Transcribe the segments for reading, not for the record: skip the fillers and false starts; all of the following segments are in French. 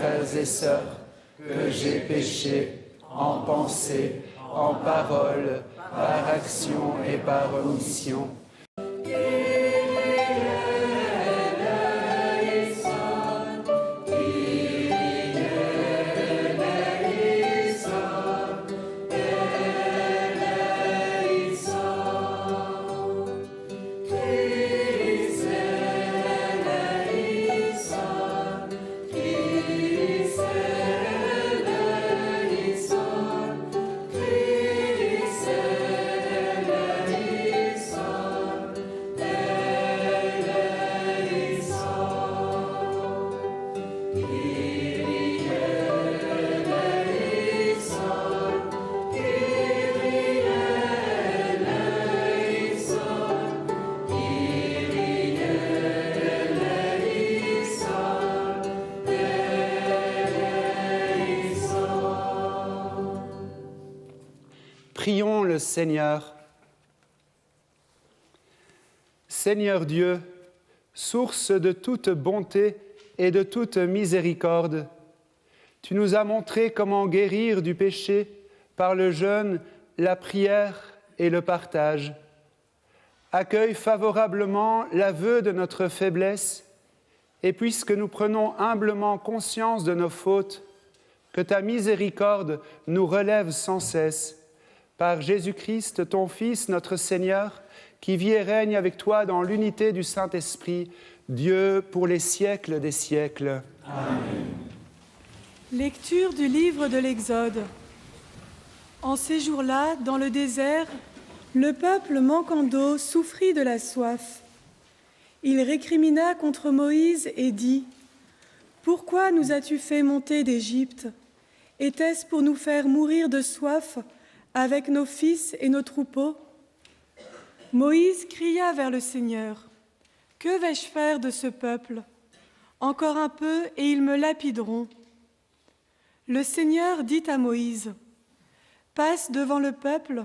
frères et sœurs, que j'ai péché en pensée, en parole, par action et par omission. Prions le Seigneur. Seigneur Dieu, source de toute bonté et de toute miséricorde, tu nous as montré comment guérir du péché par le jeûne, la prière et le partage. Accueille favorablement l'aveu de notre faiblesse et puisque nous prenons humblement conscience de nos fautes, que ta miséricorde nous relève sans cesse. Par Jésus-Christ, ton Fils, notre Seigneur, qui vit et règne avec toi dans l'unité du Saint-Esprit, Dieu pour les siècles des siècles. Amen. Lecture du livre de l'Exode. En ces jours-là, dans le désert, le peuple manquant d'eau souffrit de la soif. Il récrimina contre Moïse et dit : « Pourquoi nous as-tu fait monter d'Égypte ? Était-ce pour nous faire mourir de soif avec nos fils et nos troupeaux ? » Moïse cria vers le Seigneur : « Que vais-je faire de ce peuple ? Encore un peu et ils me lapideront. » Le Seigneur dit à Moïse : « Passe devant le peuple,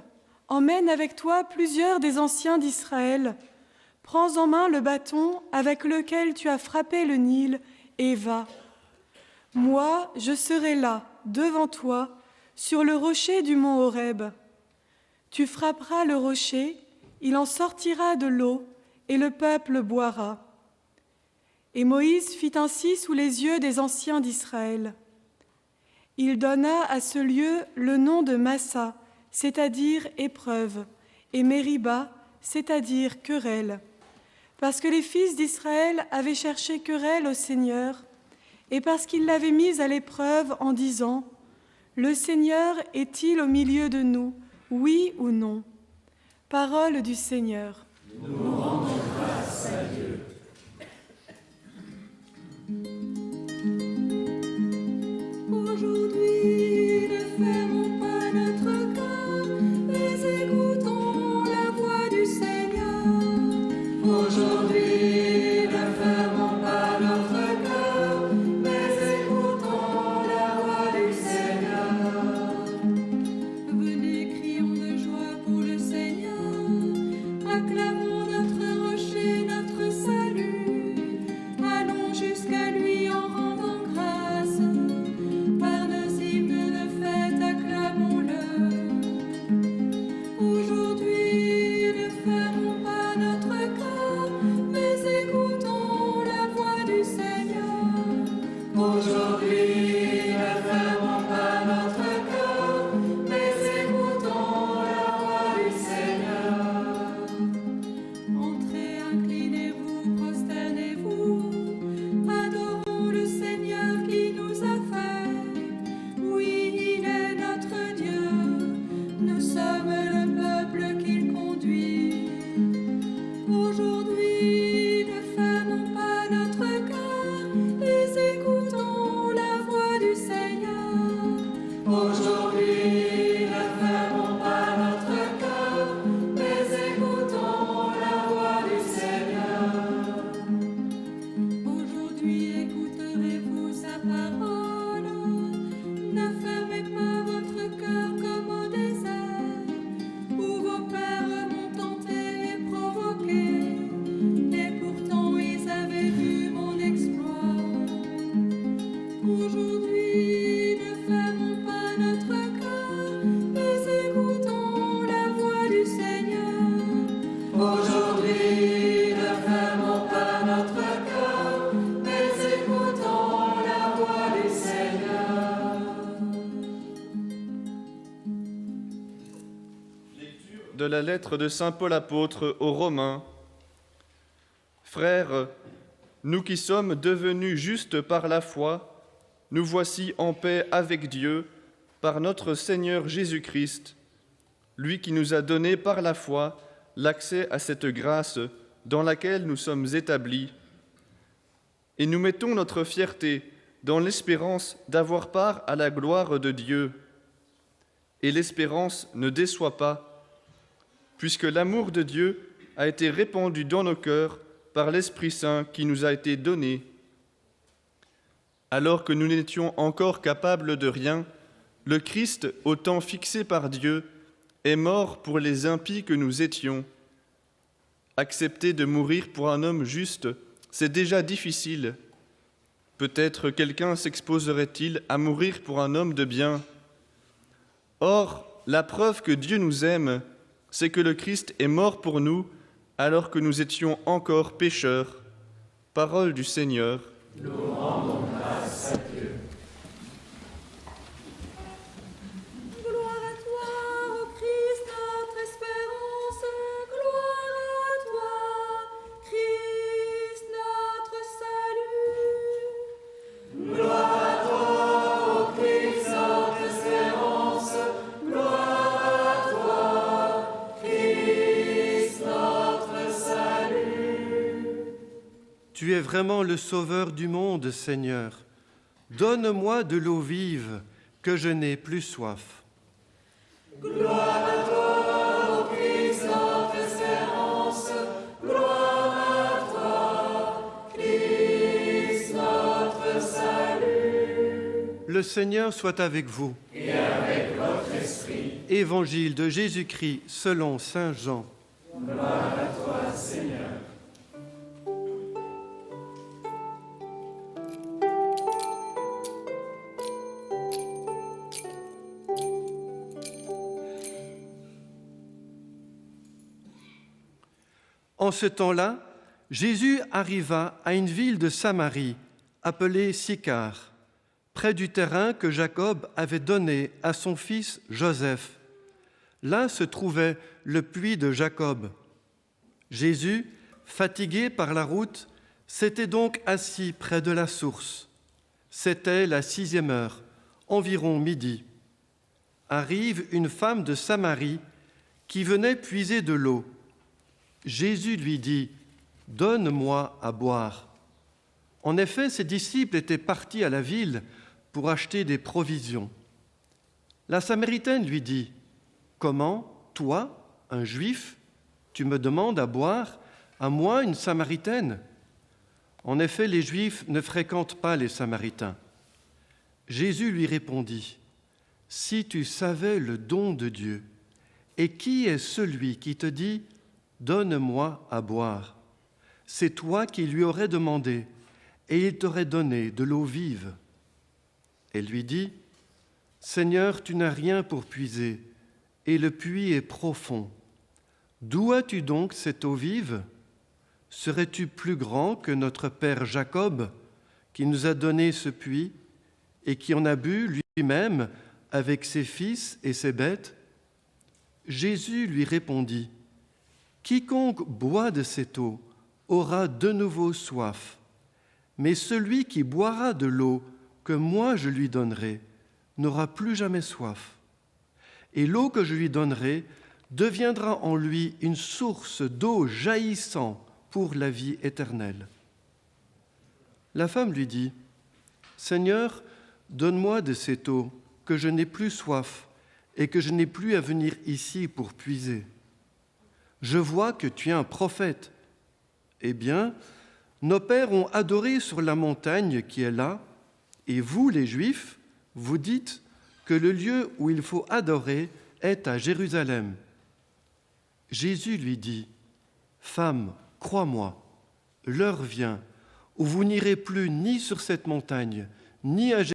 emmène avec toi plusieurs des anciens d'Israël, prends en main le bâton avec lequel tu as frappé le Nil et va. Moi, je serai là, devant toi, sur le rocher du mont Horeb. Tu frapperas le rocher, il en sortira de l'eau, et le peuple boira. » Et Moïse fit ainsi sous les yeux des anciens d'Israël. Il donna à ce lieu le nom de Massa, c'est-à-dire épreuve, et Mériba, c'est-à-dire querelle, parce que les fils d'Israël avaient cherché querelle au Seigneur, et parce qu'ils l'avaient mis à l'épreuve en disant : « Le Seigneur est-il au milieu de nous, oui ou non ? » Parole du Seigneur. Nous rendons grâce à Dieu. Aujourd'hui, ne fermons pas notre cœur, mais écoutons la voix du Seigneur. Aujourd'hui, ne fermons pas notre cœur, mais écoutons la voix du Seigneur. Venez, crions de joie pour le Seigneur, acclamons notre rocher, notre salut. Allons jusqu'à lui en rendant grâce, par nos hymnes de fête acclamons-le. Aujourd'hui, ne fermons pas notre cœur, mais écoutons la voix du Seigneur. Aujourd'hui, ne fermons pas notre cœur, mais écoutons la voix du Seigneur. Entrez, inclinez-vous, prosternez-vous, adorons le Seigneur qui nous a fait. Oui, il est notre Dieu, nous sommes le peuple qu'il conduit. Aujourd'hui, ne fermons pas notre cœur, mais écoutons la voix du Seigneur. Aujourd'hui, ne fermons pas notre cœur, mais écoutons la voix du Seigneur. Aujourd'hui, écouterez-vous sa parole. Ne fermez pas votre cœur comme au désert, où vos pères m'ont tenté et provoqué, et pourtant ils avaient vu mon exploit. Aujourd'hui, de la lettre de saint Paul apôtre aux Romains. Frères, nous qui sommes devenus justes par la foi, nous voici en paix avec Dieu par notre Seigneur Jésus-Christ, lui qui nous a donné par la foi l'accès à cette grâce dans laquelle nous sommes établis. Et nous mettons notre fierté dans l'espérance d'avoir part à la gloire de Dieu. Et l'espérance ne déçoit pas, puisque l'amour de Dieu a été répandu dans nos cœurs par l'Esprit Saint qui nous a été donné. Alors que nous n'étions encore capables de rien, le Christ, au temps fixé par Dieu, est mort pour les impies que nous étions. Accepter de mourir pour un homme juste, c'est déjà difficile. Peut-être quelqu'un s'exposerait-il à mourir pour un homme de bien. Or, la preuve que Dieu nous aime, c'est que le Christ est mort pour nous alors que nous étions encore pécheurs. Parole du Seigneur. Nous rendons grâce à Dieu. Gloire à toi, ô Christ, notre espérance. Gloire à toi, Christ, notre salut. Gloire à toi, ô Christ, notre espérance. Gloire à toi, Christ, notre salut. Tu es vraiment le sauveur du monde, Seigneur. Donne-moi de l'eau vive, que je n'ai plus soif. Gloire à toi, ô Christ, notre espérance. Gloire à toi, Christ, notre salut. Le Seigneur soit avec vous. Et avec votre esprit. Évangile de Jésus-Christ selon saint Jean. Gloire à toi, Seigneur. En ce temps-là, Jésus arriva à une ville de Samarie, appelée Sychar, près du terrain que Jacob avait donné à son fils Joseph. Là se trouvait le puits de Jacob. Jésus, fatigué par la route, s'était donc assis près de la source. C'était la 6e heure, environ midi. Arrive une femme de Samarie qui venait puiser de l'eau. Jésus lui dit « Donne-moi à boire ». En effet, ses disciples étaient partis à la ville pour acheter des provisions. La Samaritaine lui dit « Comment, toi, un Juif, tu me demandes à boire, à moi, une Samaritaine ?» En effet, les Juifs ne fréquentent pas les Samaritains. Jésus lui répondit « Si tu savais le don de Dieu, et qui est celui qui te dit « Donne-moi à boire », c'est toi qui lui aurais demandé, et il t'aurait donné de l'eau vive. Elle lui dit « Seigneur, tu n'as rien pour puiser, et le puits est profond. D'où as-tu donc cette eau vive ? Serais-tu plus grand que notre père Jacob, qui nous a donné ce puits, et qui en a bu lui-même avec ses fils et ses bêtes ?» Jésus lui répondit « Quiconque boit de cette eau aura de nouveau soif, mais celui qui boira de l'eau que moi je lui donnerai n'aura plus jamais soif. Et l'eau que je lui donnerai deviendra en lui une source d'eau jaillissant pour la vie éternelle. » La femme lui dit « Seigneur, donne-moi de cette eau, que je n'ai plus soif et que je n'ai plus à venir ici pour puiser. Je vois que tu es un prophète. Eh bien, nos pères ont adoré sur la montagne qui est là, et vous, les Juifs, vous dites que le lieu où il faut adorer est à Jérusalem. » Jésus lui dit « Femme, crois-moi, l'heure vient où vous n'irez plus ni sur cette montagne, ni à